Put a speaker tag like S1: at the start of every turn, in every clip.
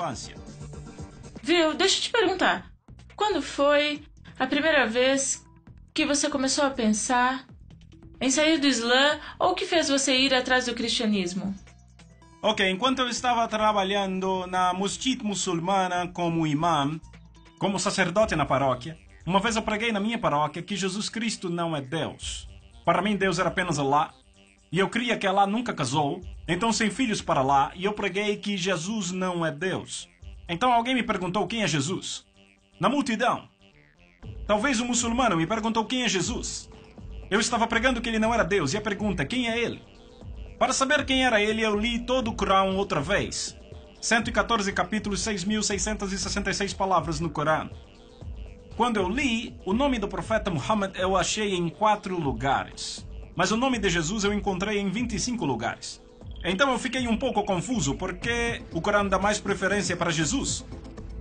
S1: infância.
S2: Viu, deixa eu te perguntar. Quando foi a primeira vez que você começou a pensar em sair do Islã ou que fez você ir atrás do cristianismo?
S1: Ok, enquanto eu estava trabalhando na Masjid muçulmana como imã, como sacerdote na paróquia, uma vez eu preguei na minha paróquia que Jesus Cristo não é Deus. Para mim, Deus era apenas Allah. E eu cria que Allah nunca casou, então sem filhos para Allah, e eu preguei que Jesus não é Deus. Então alguém me perguntou quem é Jesus. Na multidão. Talvez um muçulmano me perguntou quem é Jesus. Eu estava pregando que ele não era Deus, e a pergunta, quem é ele? Para saber quem era ele, eu li todo o Corão outra vez. 114 capítulos, 6.666 palavras no Corão. Quando eu li, o nome do profeta Muhammad eu achei em 4 lugares. Mas o nome de Jesus eu encontrei em 25 lugares. Então eu fiquei um pouco confuso, porque o Corão dá mais preferência para Jesus.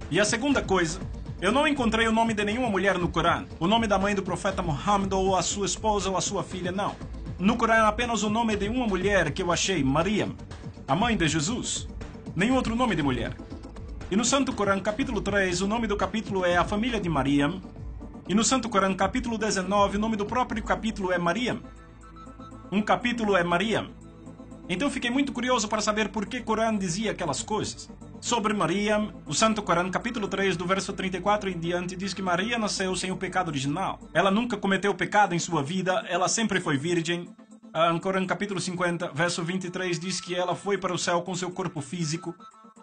S1: E a segunda coisa, eu não encontrei o nome de nenhuma mulher no Corão. O nome da mãe do profeta Muhammad, ou a sua esposa, ou a sua filha, não. No Corão apenas o nome de uma mulher que eu achei, Maryam, a mãe de Jesus. Nenhum outro nome de mulher. E no Santo Corão, capítulo 3, o nome do capítulo é a família de Maryam. E no Santo Corão, capítulo 19, o nome do próprio capítulo é Maryam. Um capítulo é Maryam. Então eu fiquei muito curioso para saber por que o Corão dizia aquelas coisas. Sobre Maryam, o Santo Corão, capítulo 3, do verso 34 em diante, diz que Maria nasceu sem o pecado original. Ela nunca cometeu pecado em sua vida, ela sempre foi virgem. No Corão, capítulo 50, verso 23, diz que ela foi para o céu com seu corpo físico.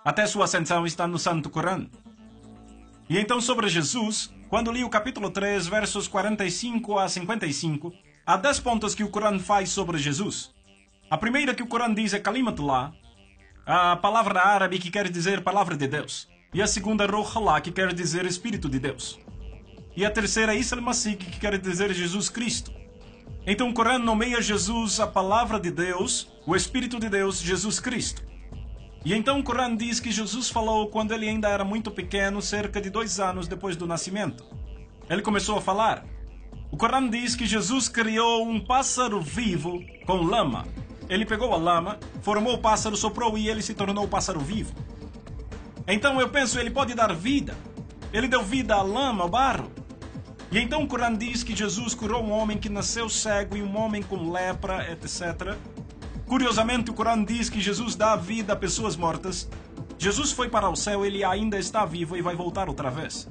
S1: Até sua ascensão está no Santo Corão. E então sobre Jesus, quando li o capítulo 3, versos 45 a 55, há 10 pontos que o Corão faz sobre Jesus. A primeira que o Corão diz é Kalimatullah, a palavra árabe que quer dizer palavra de Deus. E a segunda Ruh Allah, que quer dizer Espírito de Deus. E a terceira Isa al-Masih, que quer dizer Jesus Cristo. Então o Corão nomeia Jesus a palavra de Deus, o Espírito de Deus, Jesus Cristo. E então o Corão diz que Jesus falou quando ele ainda era muito pequeno, cerca de 2 anos depois do nascimento. Ele começou a falar. O Corão diz que Jesus criou um pássaro vivo com lama. Ele pegou a lama, formou o pássaro, soprou e ele se tornou o pássaro vivo. Então eu penso, ele pode dar vida. Ele deu vida à lama, ao barro. E então o Corão diz que Jesus curou um homem que nasceu cego e um homem com lepra, etc. Curiosamente, o Corão diz que Jesus dá vida a pessoas mortas. Jesus foi para o céu, ele ainda está vivo e vai voltar outra vez.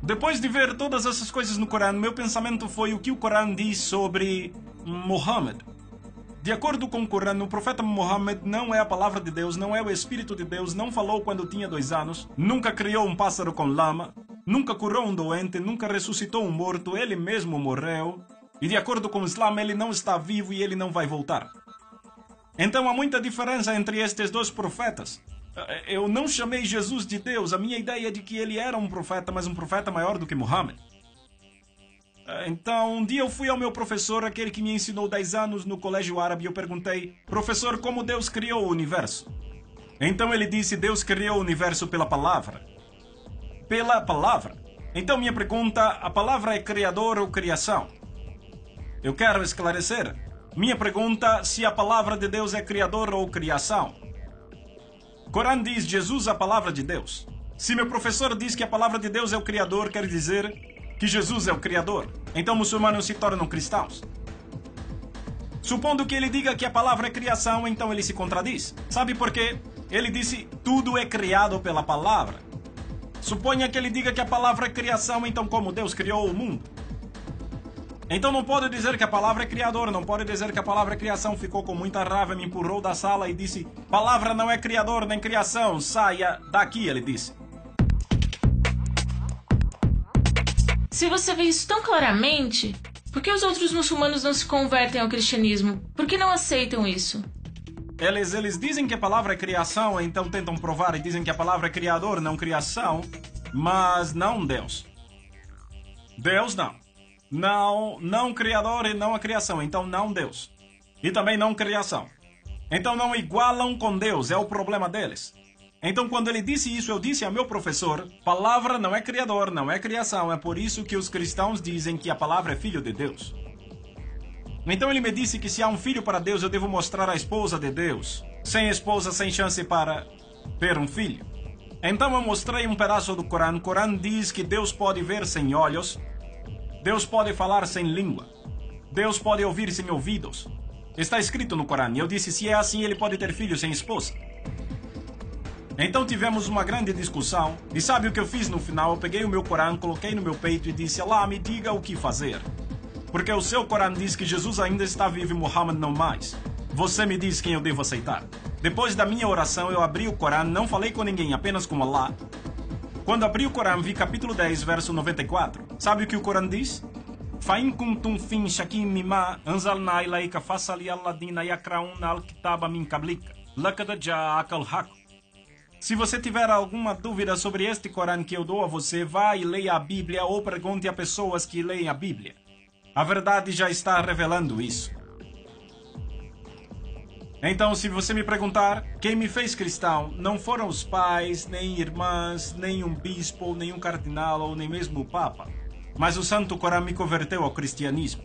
S1: Depois de ver todas essas coisas no Corão, meu pensamento foi o que o Corão diz sobre Muhammad. De acordo com o Corão, o profeta Muhammad não é a palavra de Deus, não é o Espírito de Deus, não falou quando tinha 2 anos, nunca criou um pássaro com lama, nunca curou um doente, nunca ressuscitou um morto, ele mesmo morreu. E de acordo com o Islã, ele não está vivo e ele não vai voltar. Então há muita diferença entre estes 2 profetas. Eu não chamei Jesus de Deus, a minha ideia é de que ele era um profeta, mas um profeta maior do que Muhammad. Então, um dia eu fui ao meu professor, aquele que me ensinou 10 anos no colégio árabe, e eu perguntei, professor, como Deus criou o universo? Então ele disse, Deus criou o universo pela palavra. Pela palavra. Então minha pergunta, a palavra é criador ou criação? Eu quero esclarecer. Minha pergunta, se a palavra de Deus é criador ou criação? O Corão diz, Jesus é a palavra de Deus. Se meu professor diz que a palavra de Deus é o criador, quer dizer que Jesus é o Criador. Então muçulmanos se tornam cristãos. Supondo que ele diga que a palavra é criação, então ele se contradiz. Sabe por quê? Ele disse, tudo é criado pela palavra. Suponha que ele diga que a palavra é criação, então como Deus criou o mundo? Então não pode dizer que a palavra é criador, não pode dizer que a palavra é criação. Ficou com muita raiva, me empurrou da sala e disse, palavra não é criador nem criação, saia daqui, ele disse.
S2: Se você vê isso tão claramente, por que os outros muçulmanos não se convertem ao cristianismo? Por que não aceitam isso?
S1: Eles dizem que a palavra é criação, então tentam provar e dizem que a palavra é criador, não criação, mas não Deus. Deus não. Não criador e não a criação, então não Deus. E também não criação. Então não igualam com Deus, é o problema deles. Então, quando ele disse isso, eu disse ao meu professor, palavra não é criador, não é criação, é por isso que os cristãos dizem que a palavra é filho de Deus. Então ele me disse que se há um filho para Deus, eu devo mostrar a esposa de Deus. Sem esposa, sem chance para ter um filho. Então eu mostrei um pedaço do Corão. O Corão diz que Deus pode ver sem olhos, Deus pode falar sem língua, Deus pode ouvir sem ouvidos. Está escrito no Corão. E eu disse, se é assim, ele pode ter filho sem esposa. Então tivemos uma grande discussão. E sabe o que eu fiz no final? Eu peguei o meu Corão, coloquei no meu peito e disse, Allah, me diga o que fazer. Porque o seu Corão diz que Jesus ainda está vivo e Muhammad não mais. Você me diz quem eu devo aceitar. Depois da minha oração, eu abri o Corão, não falei com ninguém, apenas com Allah. Quando abri o Corão, vi capítulo 10, verso 94. Sabe o que o Corão diz? فَإِن كُنْتُمْ فِي شَكٍّ مِّمَّا أَنزَلْنَا إِلَيْكَ فَاسْأَلِ الَّذِينَ يَقْرَؤُونَ الْكِتَابَ مِن قَبْلِكَ لَقَدْ جَاءَكَ الْحَقُّ. Se você tiver alguma dúvida sobre este Corão que eu dou a você, vá e leia a Bíblia ou pergunte a pessoas que leem a Bíblia. A verdade já está revelando isso. Então, se você me perguntar, quem me fez cristão não foram os pais, nem irmãs, nem um bispo, nem um cardinal ou nem mesmo o Papa. Mas o Santo Corão me converteu ao cristianismo.